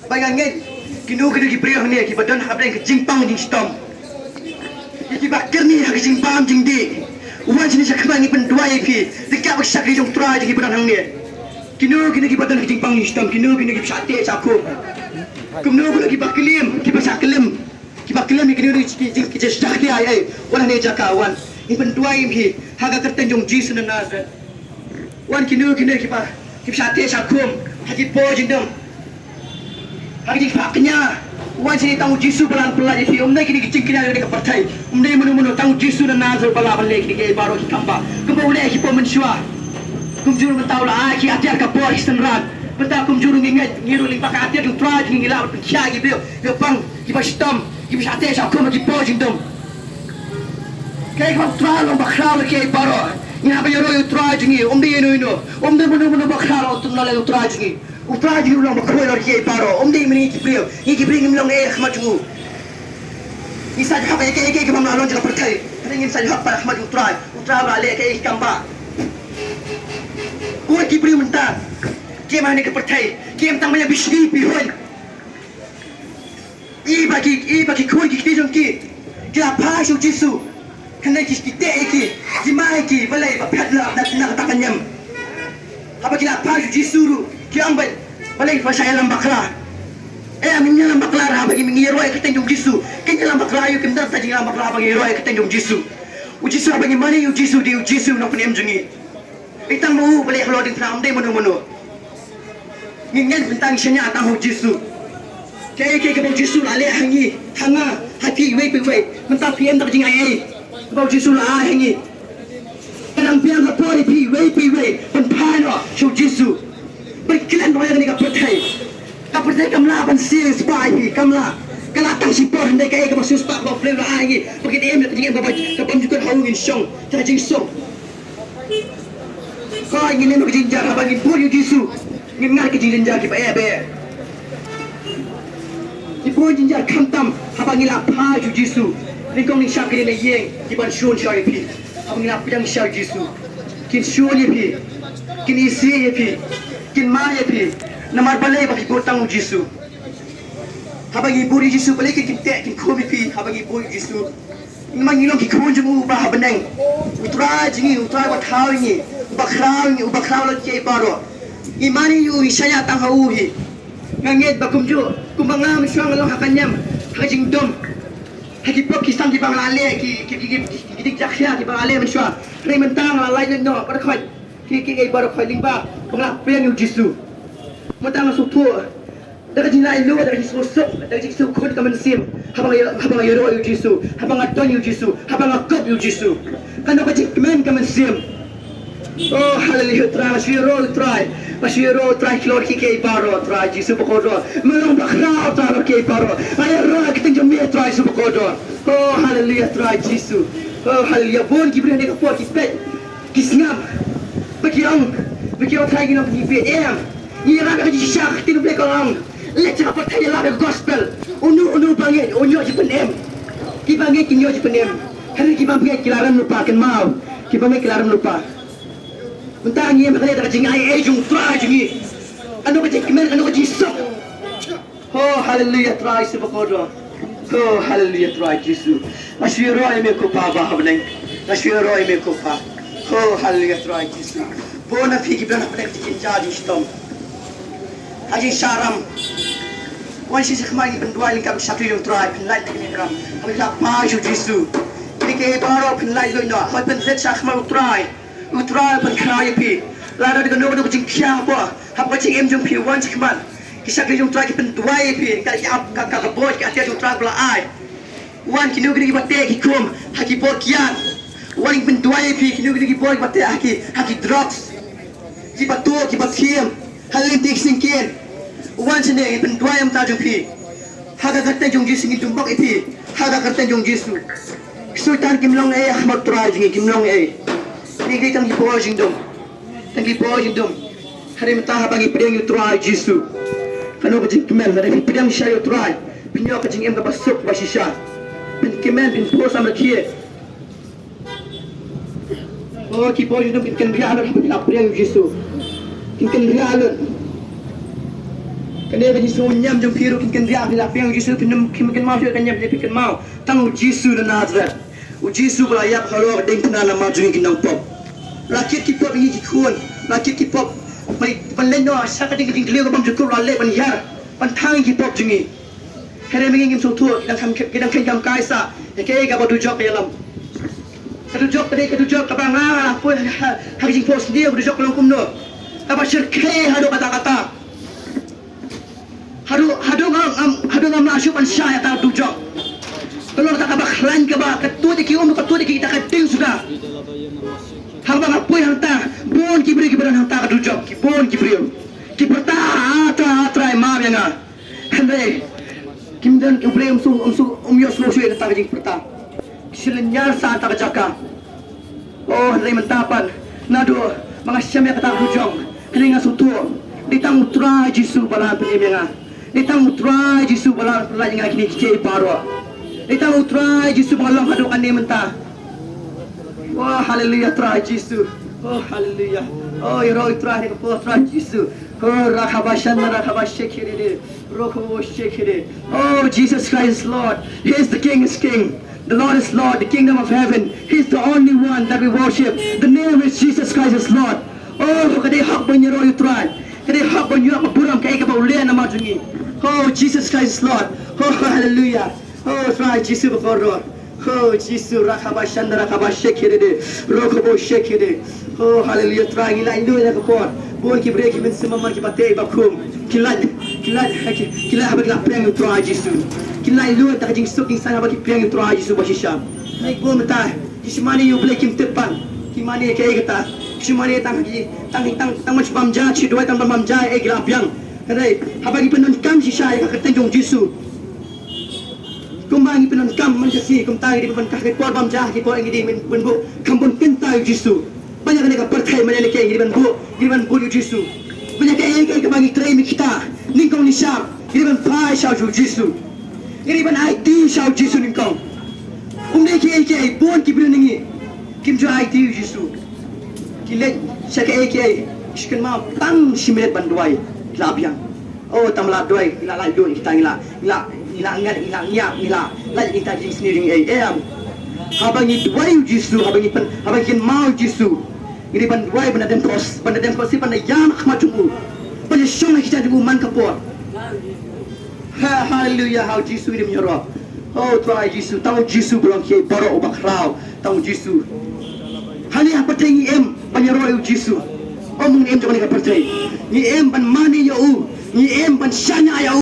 bayangin kinu kini kipriang ni kibadan habeng ke jingpang jing stom iki bakir ni hak jingpam jing di uwan sini sakma ngi pen dua ipi dekat bak sakri jong tra jing kibadan hang ni kinu kini kibadan ke jingpang jing stom kinu kini kip sate saku kumno kini kibaklim kibasaklim kibaklim ni kini jing kisah dia ai wala ni jakawan ipen dua ipi hak kerten jong jisu na nazat wan kinu kini kip sate sakum haki po jindam haki faknya wan sini tahu jisu pelan-pelan jadi umdai kini kicing kini ada dekat partai umdai menu-menu tahu jisu dan nazar bala-bala kini ke baru kikamba kemudian ki po mensua kumjuru mentau lah ki ajar ka po isenrat benda kumjuru ngiru limpa ka ajar traj ngila berkya gitu yo bang ki ba stom ki ba sate sa ko ki po jindam kai ko tralo bakhral ke baru ni apa yo traj ngi umdai ino umdai menu-menu bakhral tunna le traj ngi utraj ngi ulang bakhoi lor ke baru umdai meni ki brio ni ki bring ngilong khmaju ni sa ha ke ke bang alon jala pertai ringin sa ha pa khmaju utraj ale ke kamba ko ki brio menta ke mane ke pertai ke mentang banyak bisni pi hoi i bagi ko ki tijong ki apa su jisu kena kita iki jimai ki balai bapatla nak takanyam apa kila apa jisuru ki ambai balai fasaya lambakla aminya lambakla ra bagi mingiro ay ketenjong jisu kenya lambakla yu kimdar tajing lambakla bagi ro ay ketenjong jisu ujisu bagi mani ujisu di ujisu no penem jungi itang mau balai loading from day mono ngingen bintang shenya atang ujisu ke jisu ale hangi hanga hati wei mentap pm tak jing ai bao jisu la hangi kadang piang ka pori pi wei pen pano show jisu berkilan roya ni ka pertai kamla ban si spy pi kamla kala tang si por ndai kai ka masus pa ba flavor hangi pergi em nak jing ba ka pam juga hawungin song ta jing song ko ingin nak jing jar ba ngin pori jisu ngin ngar ke jing jar ki ba be di pori jing jar kamtam haba ngila pa ju jisu Ringkong ni syak ni yeng kiban shun syak pi abang ngap yang syak jisu kin shun ye pi kin isi ye pi kin ma ye pi namar balai bagi potang jisu habang ibu jisu balai kin tek kin khobi pi habang ibu jisu memang ngilong ki khun jumu ba habeneng utra jingi utra ba thau ni bakrau lo ke baro imani yu isaya tang hau hi nganget bakum ju kumangam syang lo hakanyam hajing dom haki pop ki sang ki bang lale ki jakhya ki bang lale menswa rei mentang la lai no pada khoi ki baru khoi lingba bang pen yu jisu mentang su tu dak jin lai lu dak jisu sok dak jisu khun ka mensim habang yoro yu jisu habang aton yu jisu habang akop yu jisu kan dak jik men ka mensim oh haleluya Masiro try klor ki ke baro try jisu bokodo melong bakhra try ke baro ay ra kiting jami try su bokodo oh hallelujah try jisu oh hallelujah bon ki brene ka por ki pet ki snam baki ang try ki no ki pe ni ra ka ji shak tin be ko ang let ka por thay la gospel unu bangen onyo ji penem ki bangen ki nyo ji penem hari ki bangen ki laran lupa kan mau ki bangen ki laran lupa Mentang ni macam ni tak jing ai jung try jingi. Anu ka jing anu ka jisok. Oh hallelujah try sebakodo. Oh hallelujah try Jisu. Masiro ai me ko pa ba habneng. Masiro ai me ko pa. Oh hallelujah try Jisu. Bona figi bana pada jing jadi stom. Haji saram. Wan si khmai bendua lingkap satu yang try penlai ni ram. Kami la pa Jisu. Ini ke baro penlai lo no. Hoi pen set khmai try. Utrai pen kaya pi lada dengan nombor kucing kiam apa hapa cing em jung pi wan cikman kisah kejung trai pen tuai pi kali ap kakak bos ke atia jung trai bela ai wan kinu gini bate hikum haki por kian wan pen tuai pi kinu gini bos bate haki drugs ki batu ki batiem halin tik singkin wan sini pen tuai em tajung pi haga kata jung jisu ngi jumbok pi haga kata jung jisu sultan kimlong ahmad trai jingi kimlong Nigri tang hipojing dom. Hari mentah bagi pedang yu try Jisu. Kano kajing kemen dari pedang saya yu try. Pinyo kajing em ka basuk basisha. Pin kemen pin pos am rakie. Oh ki pojing dom kin rialon pedang yu Jisu. Kin rialon. Kena kan Yesus nyam jom piru kan dia ni lah yang Yesus pinam kan mau kan nyam dia kan mau tang Yesus na Nazareth u Yesus belayak halo deng kena nama jungi kinang pop rakit ki pop ni ki khun rakit ki pop mai panlen no asa ka ding leo ka bam jukur lalle ban yar ban thang ki pop jungi kare mengi ngim so tu kidang kan kai sa ke ga bodu jok yalam kadu jok ka bang la pu ha jing post dia bodu jok long kum no ka ba shir ke hado kata Hadu ngam na asyupan syaya ta dujok. Kalau tak kabak lan ka ba ketua di kium ketua di kita kating sudah. Hang bang apoy hang ta bon ki beri ki beran hang ta dujok ki bon ki beri. Ki berta atra ma benga. Hande kim dan ki beri yos lo suwe ta jing berta. Silenyar sa ta jaka. Oh lai mentapan. Nado mga syam ya kata dujok. Kini ngasutu. Ditang utra Jisu bala penyebenga. Ditang utrai Yesus bala pelai ngak ni kecil paro. Ditang utrai Yesus bala hadu ane mentah. Wah haleluya trai Yesus. Oh haleluya. Oh iro utrai ni ko trai Yesus. Oh rakhabashan rakhabashekire. Roko shekire. Oh Jesus Christ is Lord. He is the King is King. The Lord is Lord, the kingdom of heaven. He is the only one that we worship. The name is Jesus Christ is Lord. Oh kadai hak benyero utrai. Kadai hak benyero buram kai ka baulian nama jungi. Oh, Jesus Christ is Lord. Oh, hallelujah. Oh, try Jesus before Lord. Oh, Jesus, rakabashanda rakabashekire. Rokobo shekire. Oh, hallelujah. Try ngila ilu na kapon. Bon ki break min simamar ki batay bakum. Kilad habag la preng try Jesus. Kilad ilu ta jing soking sana habag preng try Jesus bashisha. Ay bon mata. Kisimani yu break kim tepan. Kimani kay gata. Kisimani tang mas bamja chi doi tang bamja e grapyang. Kadai, habagi penon kam si saya kakak jong Yesus. Kumbangi penon kam menjadi kumtai di depan kakek por bam jah di por ini di menbu kampun kentai Yesus. Banyak mereka percaya menjadi kayak di depan bu Yesus. Banyak kayak kebangi terima kita. Ningkong ni siap di depan pai siap Yesus. Di depan IT siap Yesus ningkong. Umdai kayak pun kibrin ini. Kim jo IT Yesus. Kilet saya kayak sekian mau tang simet banduai. Labiang. Oh tamla doi ila lai doi kita ila ngat ila lai kita jing sendiri am. Habang ni doi Yesus habang kin mau Yesus. Ini ban doi ban dem kos si ban yam khmachu. Ban shong kita jugu man kapor. Hallelujah how Yesus ini menyoro. Oh try Yesus tahu Yesus belum ke baro bakrau tahu Yesus. Hani apa tengi em menyoro Yesus. Omong em jangan percaya. Ni em ban mani yo, ni em ban shanya yo.